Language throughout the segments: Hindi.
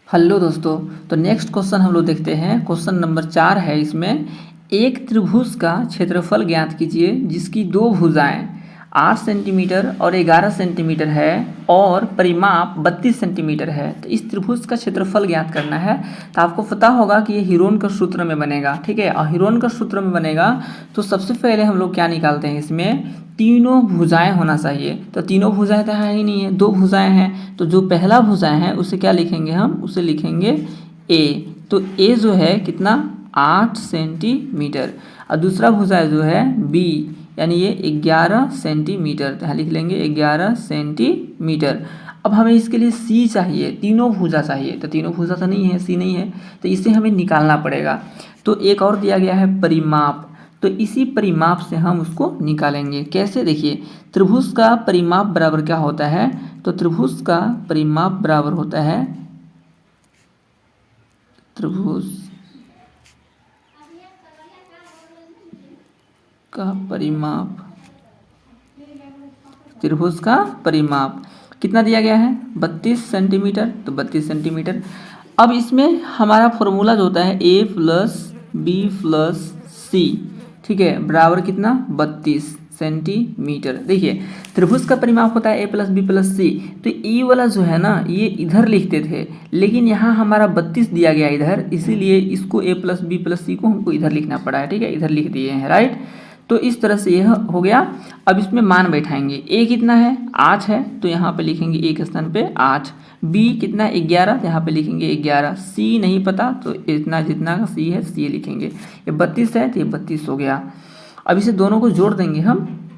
हेलो दोस्तों। तो नेक्स्ट क्वेश्चन हम लोग देखते हैं। क्वेश्चन नंबर 4 है। इसमें एक त्रिभुज का क्षेत्रफल ज्ञात कीजिए जिसकी दो भुजाएं 8 सेंटीमीटर और 11 सेंटीमीटर है और परिमाप 32 सेंटीमीटर है। तो इस त्रिभुज का क्षेत्रफल ज्ञात करना है। तो आपको पता होगा कि ये हीरोन का सूत्र में बनेगा, ठीक है। और हीरोन का सूत्र में बनेगा तो सबसे पहले हम लोग क्या निकालते हैं, इसमें तीनों भुजाएं होना चाहिए। तो तीनों भुजाएं तो है ही नहीं है, दो भुजाएं हैं। तो जो पहला भुजाएं है उसे क्या लिखेंगे, हम उसे लिखेंगे ए। तो ए जो है कितना, 8 सेंटीमीटर। और दूसरा भुजा जो है बी, यानी ये 11 सेंटीमीटर। तो यहाँ लिख लेंगे 11 सेंटीमीटर। अब हमें इसके लिए सी चाहिए, तीनों भुजा चाहिए। तो तीनों भुजा तो नहीं है, सी नहीं है, तो इसे हमें निकालना पड़ेगा। तो एक और दिया गया है परिमाप, तो इसी परिमाप से हम उसको निकालेंगे। कैसे, देखिए, त्रिभुज का परिमाप बराबर क्या होता है। तो त्रिभुज का परिमाप बराबर होता है, त्रिभुज का परिमाप, त्रिभुज का परिमाप कितना दिया गया है, 32 सेंटीमीटर। तो 32 सेंटीमीटर। अब इसमें हमारा फॉर्मूला जो होता है a प्लस बी प्लस सी, ठीक है, बराबर कितना, 32 सेंटीमीटर। देखिए, त्रिभुज का परिमाप होता है a प्लस बी प्लस सी। तो ई वाला जो है ना, ये इधर लिखते थे, लेकिन यहाँ हमारा 32 दिया गया इधर, इसीलिए इसको a प्लस बी प्लस सी को हमको इधर लिखना पड़ा है, ठीक है, इधर लिख दिए हैं, राइट। तो इस तरह से यह हो गया। अब इसमें मान बैठाएंगे, a कितना है, 8 है, तो यहाँ पे लिखेंगे a के स्थान पे 8। b कितना है, 11, तो यहाँ पे लिखेंगे 11। c नहीं पता, तो इतना जितना का c है c लिखेंगे। ये 32 है, तो ये 32 हो गया। अब इसे दोनों को जोड़ देंगे हम,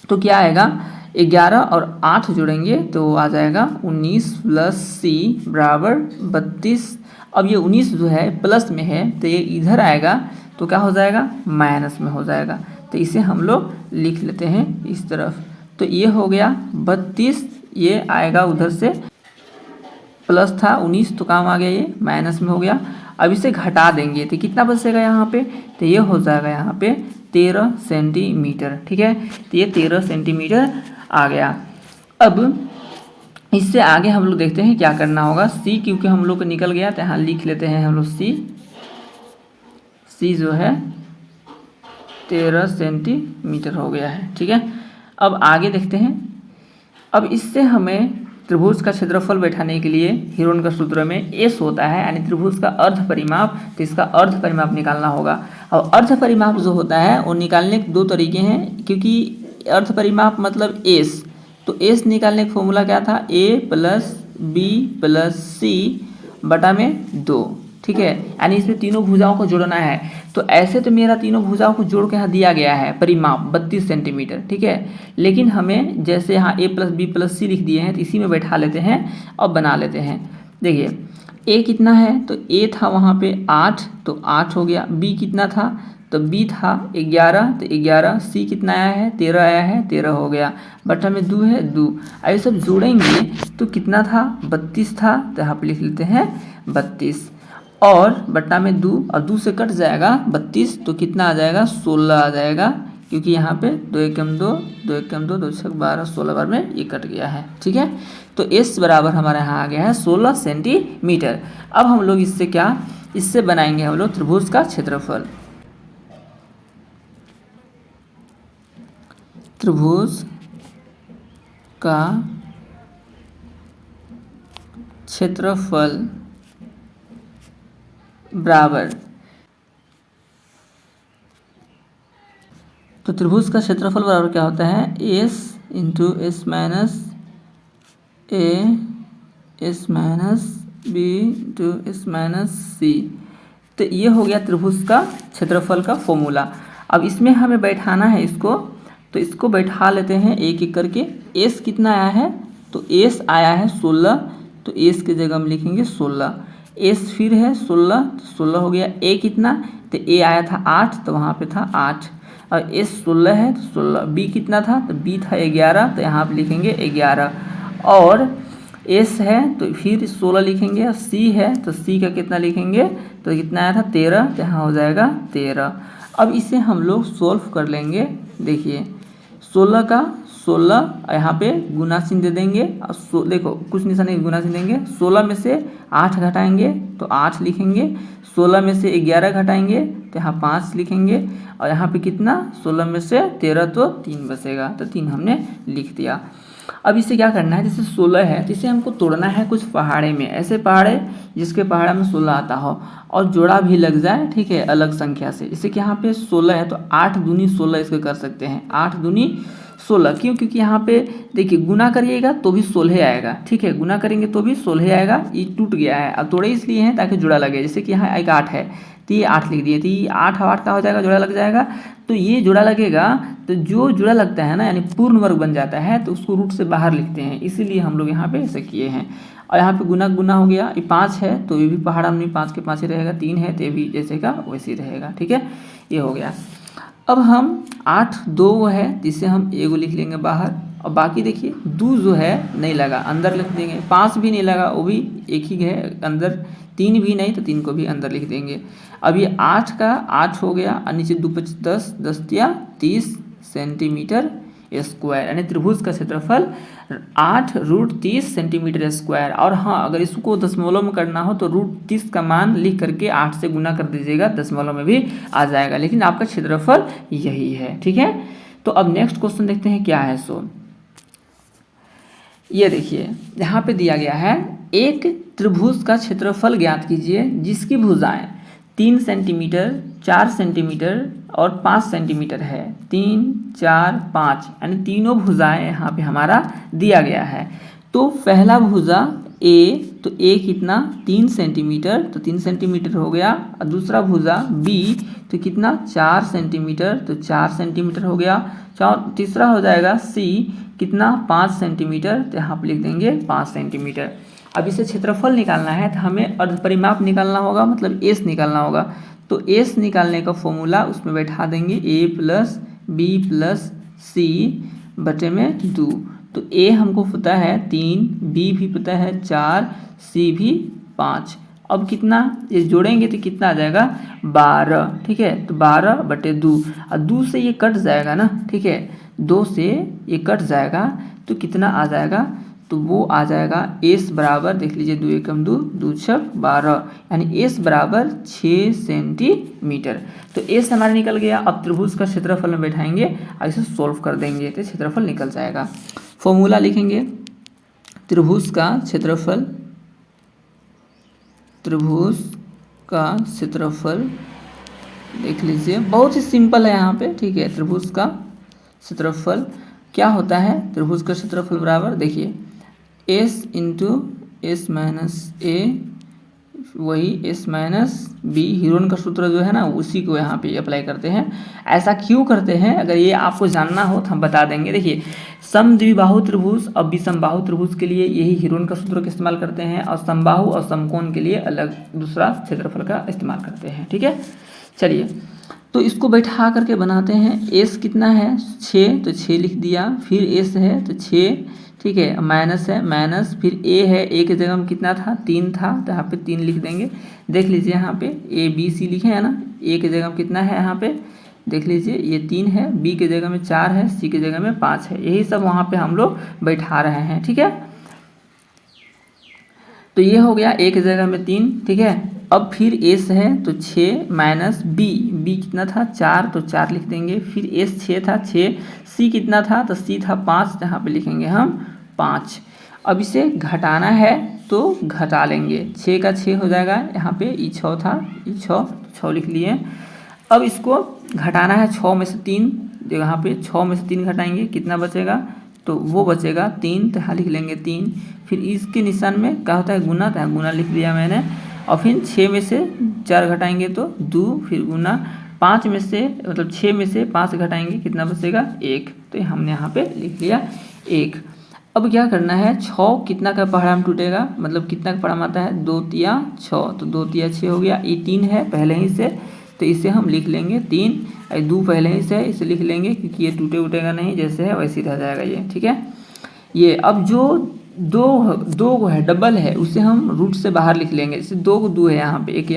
तो क्या आएगा, 11 और 8 जोड़ेंगे तो आ जाएगा 19 प्लस सी बराबर 32। अब ये 19 जो है प्लस में है, तो ये इधर आएगा तो क्या हो जाएगा, माइनस में हो जाएगा। तो इसे हम लोग लिख लेते हैं इस तरफ। तो ये हो गया 32, ये आएगा उधर से, प्लस था 19 तो काम आ गया, ये माइनस में हो गया। अब इसे घटा देंगे तो कितना बचेगा यहाँ पे, तो ये हो जाएगा यहाँ पे 13 सेंटीमीटर, ठीक है। तो ये 13 सेंटीमीटर आ गया। अब इससे आगे हम लोग देखते हैं क्या करना होगा। सी क्योंकि हम लोग को निकल गया, तो यहाँ लिख लेते हैं हम लोग सी जो है 13 सेंटीमीटर हो गया है, ठीक है। अब आगे देखते हैं। अब इससे हमें त्रिभुज का क्षेत्रफल बैठाने के लिए हीरोन का सूत्र में एस होता है, यानी त्रिभुज का अर्ध परिमाप। तो इसका अर्ध परिमाप निकालना होगा। और अर्ध परिमाप जो होता है वो निकालने के दो तरीके हैं, क्योंकि अर्ध परिमाप मतलब एस। तो एस निकालने का फॉर्मूला क्या था, a प्लस बी प्लस सी बटा में 2, ठीक है। यानी इसमें तीनों भुजाओं को जोड़ना है। तो ऐसे तो मेरा तीनों भुजाओं को जोड़ के यहाँ दिया गया है परिमाप 32 सेंटीमीटर, ठीक है। लेकिन हमें जैसे यहाँ a प्लस बी प्लस सी लिख दिए हैं, तो इसी में बैठा लेते हैं और बना लेते हैं। देखिए a कितना है, तो a था वहाँ पे 8, तो 8 हो गया। b कितना था, तो b था 11, तो 11। c कितना आया है, 13 आया है, 13 हो गया। बटा में 2 है, 2। ऐसे सब जोड़ेंगे तो कितना था, 32 था, तो यहाँ पे लिख लेते हैं 32। और बटा में 2, और 2 से कट जाएगा 32, तो कितना आ जाएगा, 16 आ जाएगा। क्योंकि यहाँ पे 2 एकम 2, 2 एकम 2, 2 छक 12, 16 बार में ये कट गया है, ठीक है। तो s बराबर हमारे यहाँ आ गया है 16 सेंटीमीटर। अब हम लोग इससे क्या, इससे बनाएंगे हम लोग त्रिभुज का क्षेत्रफल। त्रिभुज का क्षेत्रफल बराबर, तो त्रिभुज का क्षेत्रफल बराबर क्या होता है, S into S minus A S minus B into S minus C. तो ये हो गया त्रिभुज का क्षेत्रफल का फॉर्मूला। अब इसमें हमें बैठाना है इसको, तो इसको बैठा लेते हैं एक एक करके। एस कितना आया है, तो एस आया है 16, तो एस की जगह हम लिखेंगे 16। एस फिर है 16, तो 16 हो गया। ए कितना, तो ए आया था 8, तो वहाँ पे था 8। और एस 16 है, तो 16। बी कितना था, तो बी था 11, तो यहाँ पे लिखेंगे 11। और एस है तो फिर 16 लिखेंगे। और सी है तो सी का कितना लिखेंगे, तो कितना आया था 13, तो यहाँ हो जाएगा 13। अब इसे हम लोग सोल्व कर लेंगे। देखिए 16 का 16 यहाँ पे गुना चिन्ह दे देंगे और देखो कुछ निशान नहीं, गुना चिन्ह देंगे। 16 में से 8 घटाएंगे तो 8 लिखेंगे। 16 में से 11 घटाएंगे तो यहाँ 5 लिखेंगे। और यहाँ पे कितना 16 में से 13 तो 3 बचेगा, तो 3 हमने लिख दिया। अब इसे क्या करना है, जैसे 16 है तो इसे हमको तोड़ना है कुछ पहाड़े में, ऐसे पहाड़े जिसके पहाड़ा में 16 आता हो और जोड़ा भी लग जाए, ठीक है, अलग संख्या से। जैसे कि यहाँ पे 16 है तो 8 दूनी 16 इसको कर सकते हैं, 8 दूनी 16। क्यों? क्योंकि यहाँ पे देखिए गुना करिएगा तो भी 16 आएगा, ठीक है, गुना करेंगे तो भी 16 आएगा। ये टूट गया है, अब तोड़े इसलिए हैं ताकि जोड़ा लगे। जैसे कि यहाँ एक 8 है तो ये 8 लिख दिए, तो ये 8 और 8 का हो जाएगा, जोड़ा लग जाएगा। तो ये जोड़ा लगेगा तो जो जोड़ा लगता है ना यानी पूर्ण वर्ग बन जाता है, तो उसको रूट से बाहर लिखते हैं, इसीलिए हम लोग यहाँ पे ऐसे किए हैं। और यहाँ पे गुना गुना हो गया, ये 5 है तो ये भी पहाड़ा में 5 के 5 ही रहेगा, 3 है तो ये भी जैसे का वैसे ही रहेगा, ठीक है, ये हो गया। अब हम 8 2 है तो इसे हम एगो लिख लेंगे बाहर, और बाकी देखिए 2 जो है नहीं लगा, अंदर लिख देंगे। 5 भी नहीं लगा, वो भी एक ही है अंदर। 3 भी नहीं तो 3 को भी अंदर लिख देंगे। अब ये 8 का 8 हो गया और नीचे 2 5 10 10 या 30 सेंटीमीटर स्क्वायर, यानी त्रिभुज का क्षेत्रफल 8 रूट 30 सेंटीमीटर स्क्वायर। और हाँ, अगर इसको दशमलव में करना हो तो रूट 30 का मान लिख करके 8 से गुना कर दीजिएगा, दशमलव में भी आ जाएगा, लेकिन आपका क्षेत्रफल यही है, ठीक है। तो अब नेक्स्ट क्वेश्चन देखते हैं क्या है। सो ये देखिए यहाँ पे दिया गया है, एक त्रिभुज का क्षेत्रफल ज्ञात कीजिए जिसकी भुजाएं 3 सेंटीमीटर 4 सेंटीमीटर और 5 सेंटीमीटर है। 3 4 5 यानी तीनों भुजाएं यहाँ पे हमारा दिया गया है। तो पहला भुजा ए, तो ए कितना 3 सेंटीमीटर, तो 3 सेंटीमीटर हो गया। और दूसरा भुजा बी तो कितना 4 सेंटीमीटर, तो 4 सेंटीमीटर हो गया। तीसरा हो जाएगा सी कितना 5 सेंटीमीटर, तो यहाँ पे लिख देंगे 5 सेंटीमीटर। अब इसे क्षेत्रफल निकालना है तो हमें अर्धपरिमाप निकालना होगा, मतलब एस निकालना होगा। तो एस निकालने का फॉर्मूला उसमें बैठा देंगे ए प्लस बी प्लस सी बटे में 2। तो ए हमको पता है 3, बी भी पता है 4, सी भी 5। अब कितना ये जोड़ेंगे तो कितना आ जाएगा 12, ठीक है। तो 12 बटे 2, और 2 से ये कट जाएगा ना, ठीक है, 2 से ये कट जाएगा तो कितना आ जाएगा, तो वो आ जाएगा एस बराबर, देख लीजिए 2 एकम 2 2 छक 12, यानी एस बराबर 6 सेंटीमीटर। तो एस हमारा निकल गया। अब त्रिभुज का क्षेत्रफल में बैठाएंगे और इसे सोल्व कर देंगे तो क्षेत्रफल निकल जाएगा। फॉर्मूला लिखेंगे, त्रिभुज का क्षेत्रफल, त्रिभुज का क्षेत्रफल देख लीजिए बहुत ही सिंपल है यहाँ पे, ठीक है। त्रिभुज का क्षेत्रफल क्या होता है, त्रिभुज का क्षेत्रफल बराबर देखिए एस इंटू एस माइनस ए, वही एस माइनस बी, हीरोन का सूत्र जो है ना उसी को यहाँ पे अप्लाई करते हैं। ऐसा क्यों करते हैं, अगर ये आपको जानना हो तो हम बता देंगे। देखिए समद्विबाहु त्रिभुज और विषमबाहु त्रिभुज के लिए यही हीरोन का सूत्र का इस्तेमाल करते हैं, और समबाहु और समकोण के लिए अलग दूसरा क्षेत्रफल का इस्तेमाल करते हैं, ठीक है। चलिए तो इसको बैठा करके बनाते हैं। एस कितना है 6, तो 6 लिख दिया, फिर एस है तो 6, ठीक है, माइनस है माइनस, फिर ए है, ए के जगह में कितना था 3 था, तो यहाँ पे 3 लिख देंगे। देख लीजिए यहाँ पे ए बी सी लिखे है ना, ए के जगह में कितना है यहाँ पे देख लीजिए ये 3 है, बी के जगह में 4 है, सी के जगह में 5 है, यही सब वहाँ पे हम लोग बैठा रहे हैं, ठीक है। तो ये हो गया ए के जगह में 3, ठीक है। अब फिर एस है तो 6 माइनस बी, बी कितना था 4, तो 4 लिख देंगे। फिर एस 6 था 6, सी कितना था तो सी था 5, यहाँ पे लिखेंगे हम 5। अब इसे घटाना है तो घटा लेंगे, 6 का 6 हो जाएगा, यहाँ पे ई 6 था, ई 6 लिख लिए। अब इसको घटाना है 6 में से 3, यहाँ पे 6 में से 3 घटाएंगे कितना बचेगा, तो वो बचेगा 3, तो यहाँ लिख लेंगे 3। फिर इसके निशान में क्या होता है गुना, तो गुना लिख लिया मैंने। और फिर 6 में से 4 घटाएंगे तो 2, फिर गुना 5 में से मतलब 6 में से 5 घटाएंगे कितना बचेगा 1, तो हमने यहाँ पे लिख लिया 1। अब क्या करना है 6 कितना का पहाड़ा में टूटेगा, मतलब कितना का पहाड़ा आता है 2 तिया 6, तो 2 तिया 6 हो गया। ये 3 है पहले ही से, तो इसे हम लिख लेंगे 3, 2 पहले ही से इसे लिख लेंगे क्योंकि ये टूटे उटेगा नहीं, जैसे है वैसे ही रह जाएगा ये, ठीक है। ये अब जो दो दो है, डबल है, उसे हम रूट से बाहर लिख लेंगे। जैसे 2 को 2 है यहाँ पे, एक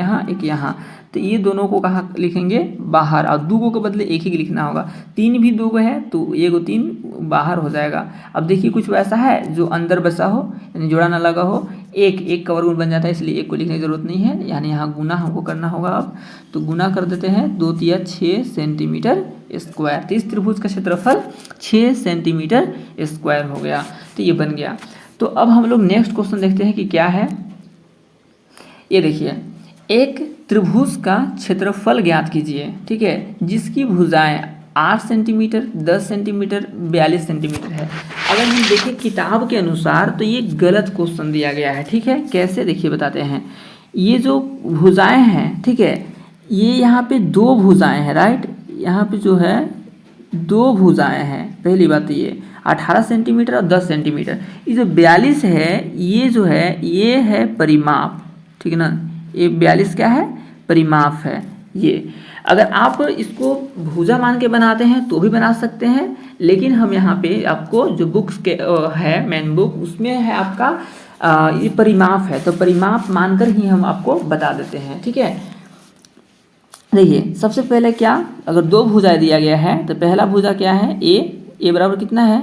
यहाँ, तो ये दोनों को कहाँ लिखेंगे, बाहर, और 2 के बदले एक ही लिखना होगा। 3 भी 2 है तो ये 3 बाहर हो जाएगा। अब देखिए कुछ वैसा है जो अंदर बसा हो, यानी जोड़ा ना लगा हो, एक का वर्गमूल बन जाता है, इसलिए एक को लिखने की जरूरत नहीं है, यानी यहाँ गुना हमको करना होगा। अब तो गुना कर देते हैं, 2 तिया 6 सेंटीमीटर स्क्वायर। तो इस त्रिभुज का क्षेत्रफल 6 सेंटीमीटर स्क्वायर हो गया। तो ये बन गया। तो अब हम लोग नेक्स्ट क्वेश्चन देखते हैं कि क्या है। ये देखिए, एक त्रिभुज का क्षेत्रफल ज्ञात कीजिए, ठीक है, जिसकी भुजाएं 8 सेंटीमीटर, 10 सेंटीमीटर, 42 सेंटीमीटर है। अगर हम देखें किताब के अनुसार तो ये गलत क्वेश्चन दिया गया है, ठीक है। कैसे, देखिए बताते हैं। ये जो भुजाएं हैं, ठीक है, ये यहाँ पे 2 भुजाएं हैं, राइट। यहाँ पे जो है 2 भुजाएं हैं। पहली बात तो ये 18 सेंटीमीटर और 10 सेंटीमीटर। ये जो 42 है, ये जो है ये है परिमाप, ठीक है ना। ये 42 क्या है, परिमाप है। ये अगर आप इसको भुजा मान के बनाते हैं तो भी बना सकते हैं, लेकिन हम यहाँ पे आपको जो बुक्स के है मेन बुक, उसमें है आपका ये परिमाप है, तो परिमाप मानकर ही हम आपको बता देते हैं, ठीक है। देखिए सबसे पहले क्या, अगर 2 भुजा दिया गया है तो पहला भुजा क्या है, ए बराबर कितना है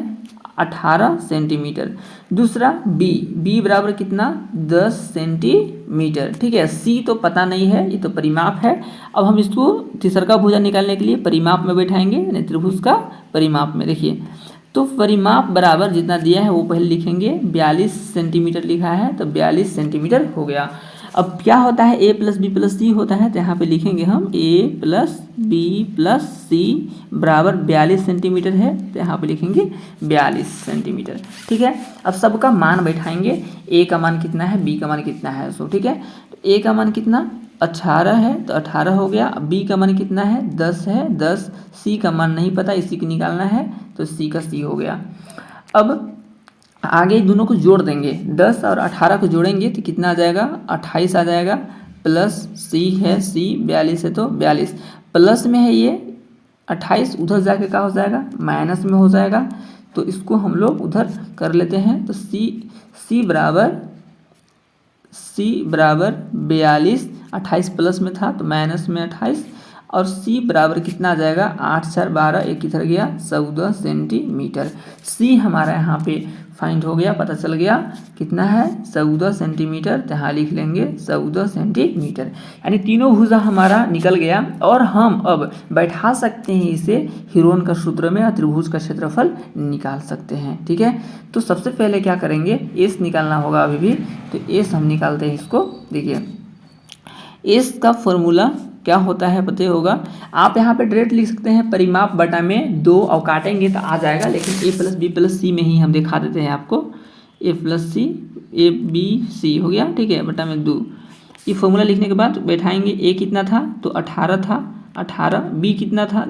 18 सेंटीमीटर। दूसरा बी बराबर कितना 10 सेंटीमीटर, ठीक है। सी तो पता नहीं है, ये तो परिमाप है। अब हम इसको तीसरा भुजा निकालने के लिए परिमाप में बैठाएंगे, यानी त्रिभुज का परिमाप में। देखिए तो परिमाप बराबर जितना दिया है वो पहले लिखेंगे, 42 सेंटीमीटर लिखा है तो 42 सेंटीमीटर हो गया। अब क्या होता है, a प्लस बी प्लस सी होता है, तो यहाँ पे लिखेंगे हम a प्लस बी प्लस सी बराबर 42 सेंटीमीटर है, तो यहाँ पे लिखेंगे 42 सेंटीमीटर, ठीक है। अब सबका मान बैठाएंगे, a का मान कितना है, b का मान कितना है, सो ठीक है। तो a का मान कितना 18 है तो 18 हो गया। b का मान कितना है 10 है, 10। c का मान नहीं पता, इसी को निकालना है, तो c का c हो गया। अब आगे दोनों को जोड़ देंगे, 10 और 18 को जोड़ेंगे तो कितना आ जाएगा 28 आ जाएगा, प्लस सी है, सी 42 है तो 42, प्लस में है ये 28, उधर जाके क्या हो जाएगा माइनस में हो जाएगा, तो इसको हम लोग उधर कर लेते हैं। तो सी बराबर 42, 28 प्लस में था तो माइनस में 28, और सी बराबर कितना आ जाएगा 8 4 12, एक इधर गया 14 सेंटीमीटर। सी हमारा यहाँ पे फाइंड हो गया, पता चल गया कितना है 14 सेंटीमीटर, तो यहाँ लिख लेंगे 14 सेंटीमीटर, यानी तीनों भुजा हमारा निकल गया। और हम अब बैठा सकते हैं इसे हीरोन का सूत्र में, और त्रिभुज का क्षेत्रफल निकाल सकते हैं, ठीक है। तो सबसे पहले क्या करेंगे, एस निकालना होगा अभी भी, तो एस हम निकालते हैं इसको। देखिए एस का फॉर्मूला क्या होता है पता होगा, आप यहाँ पे डायरेक्ट लिख सकते हैं परिमाप बटा में 2, और काटेंगे तो आ जाएगा, लेकिन a plus B plus C में ही हम दिखा देते हैं आपको, a plus C A B C हो गया, ठीक है, बटा में 2। ये फॉर्मूला लिखने के बाद बैठाएंगे, a कितना था तो 18 था, 18, b कितना था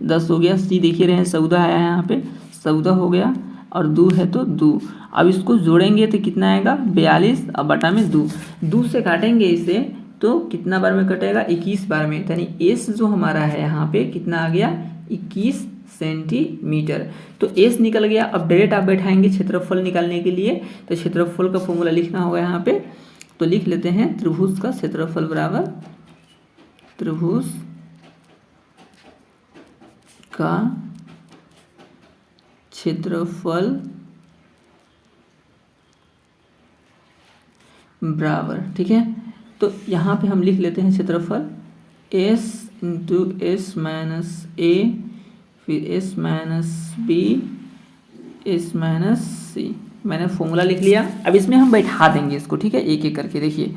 10 हो गया, c देखिए रहे हैं 14 आया है यहाँ पे, 14 हो गया, और 2 है तो 2। अब इसको जोड़ेंगे तो कितना आएगा 42, और बटा में 2 से काटेंगे इसे तो कितना बार में कटेगा 21 बार में, यानी एस जो हमारा है यहाँ पे कितना आ गया 21 सेंटीमीटर। तो एस निकल गया। अब डायरेक्ट आप बैठाएंगे क्षेत्रफल निकालने के लिए, तो क्षेत्रफल का फॉर्मूला लिखना होगा यहाँ पे, तो लिख लेते हैं त्रिभुज का क्षेत्रफल बराबर त्रिभुज का क्षेत्रफल बराबर, ठीक है। तो यहाँ पे हम लिख लेते हैं क्षेत्रफल s into S minus A, फिर s minus B, S minus C. मैंने फॉर्मूला लिख लिया। अब इसमें हम बैठा देंगे इसको, ठीक है, एक एक करके। देखिए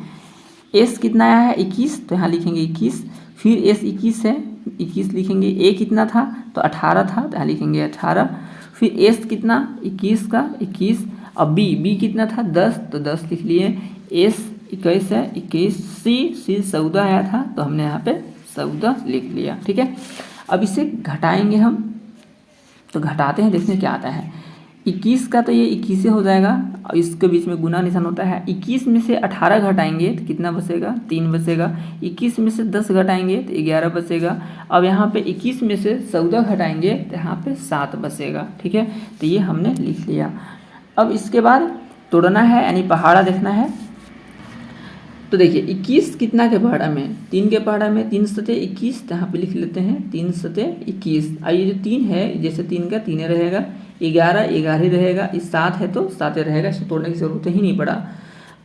s कितना आया है 21, तो यहाँ लिखेंगे 21, फिर s 21 है 21 लिखेंगे, a कितना था तो 18 था, तो यहाँ लिखेंगे 18, फिर s कितना 21 का 21, अब b कितना था 10, तो 10 लिख लिए, s 21 है 21, सी 14 आया था, तो हमने यहाँ पे 14 लिख लिया, ठीक है। अब इसे घटाएंगे हम, तो घटाते हैं, देखते हैं क्या आता है। 21 का तो ये 21 हो जाएगा, और इसके बीच में गुना निशान होता है। 21 में से 18 घटाएंगे तो कितना बचेगा 3 बचेगा, 21 में से 10 घटाएंगे तो 11 बचेगा। अब यहाँ पे 21 में से 14 घटाएंगे तो यहाँ पे 7 बचेगा, ठीक है। तो ये हमने लिख लिया। अब इसके बाद तोड़ना है यानी पहाड़ा देखना है। तो देखिए 21 कितना के पहाड़ा में, 3 के पहाड़ा में 3 सते 21, यहाँ पे लिख लेते हैं 3 सते 21। और ये जो 3 है, जैसे 3 का 3 रहेगा, 11 11 रहेगा, इस 7 है तो 7 रहेगा, इसको तोड़ने की जरूरत ही नहीं पड़ा।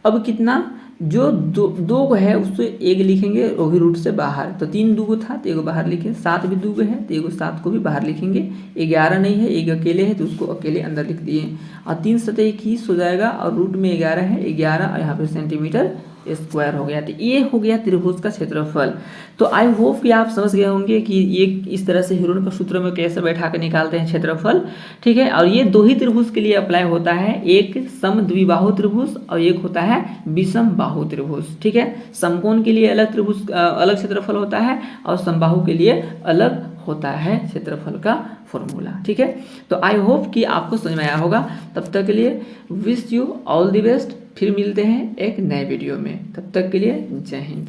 अब कितना, जो दो को है उससे एक लिखेंगे वो भी रूट से बाहर, तो 3 दूगो था तो एगो बाहर लिखे, 7 भी दूगो है तो एगो 7 को भी बाहर लिखेंगे, 11 नहीं है, एक अकेले है तो उसको अकेले अंदर लिख दिए, और 3 सतह 21 हो जाएगा, और रूट में 11 है, 11 और यहाँ पे सेंटीमीटर स्क्वायर हो गया। तो ये हो गया त्रिभुज का क्षेत्रफल। तो आई होप कि आप समझ गए होंगे कि ये इस तरह से हिरोन का सूत्र में कैसे बैठा कर निकालते हैं क्षेत्रफल, ठीक है। और ये 2 ही त्रिभुज के लिए अप्लाई होता है, एक समद्विबाहु त्रिभुज और एक होता है विषम बाहु त्रिभुज, ठीक है। समकोण के लिए अलग त्रिभुज अलग क्षेत्रफल होता है, और समबाहु के लिए अलग होता है क्षेत्रफल का फॉर्मूला, ठीक है। तो आई होप कि आपको समझ में आया होगा। तब तक के लिए wish you all the best, फिर मिलते हैं एक नए वीडियो में, तब तक के लिए जय हिंद।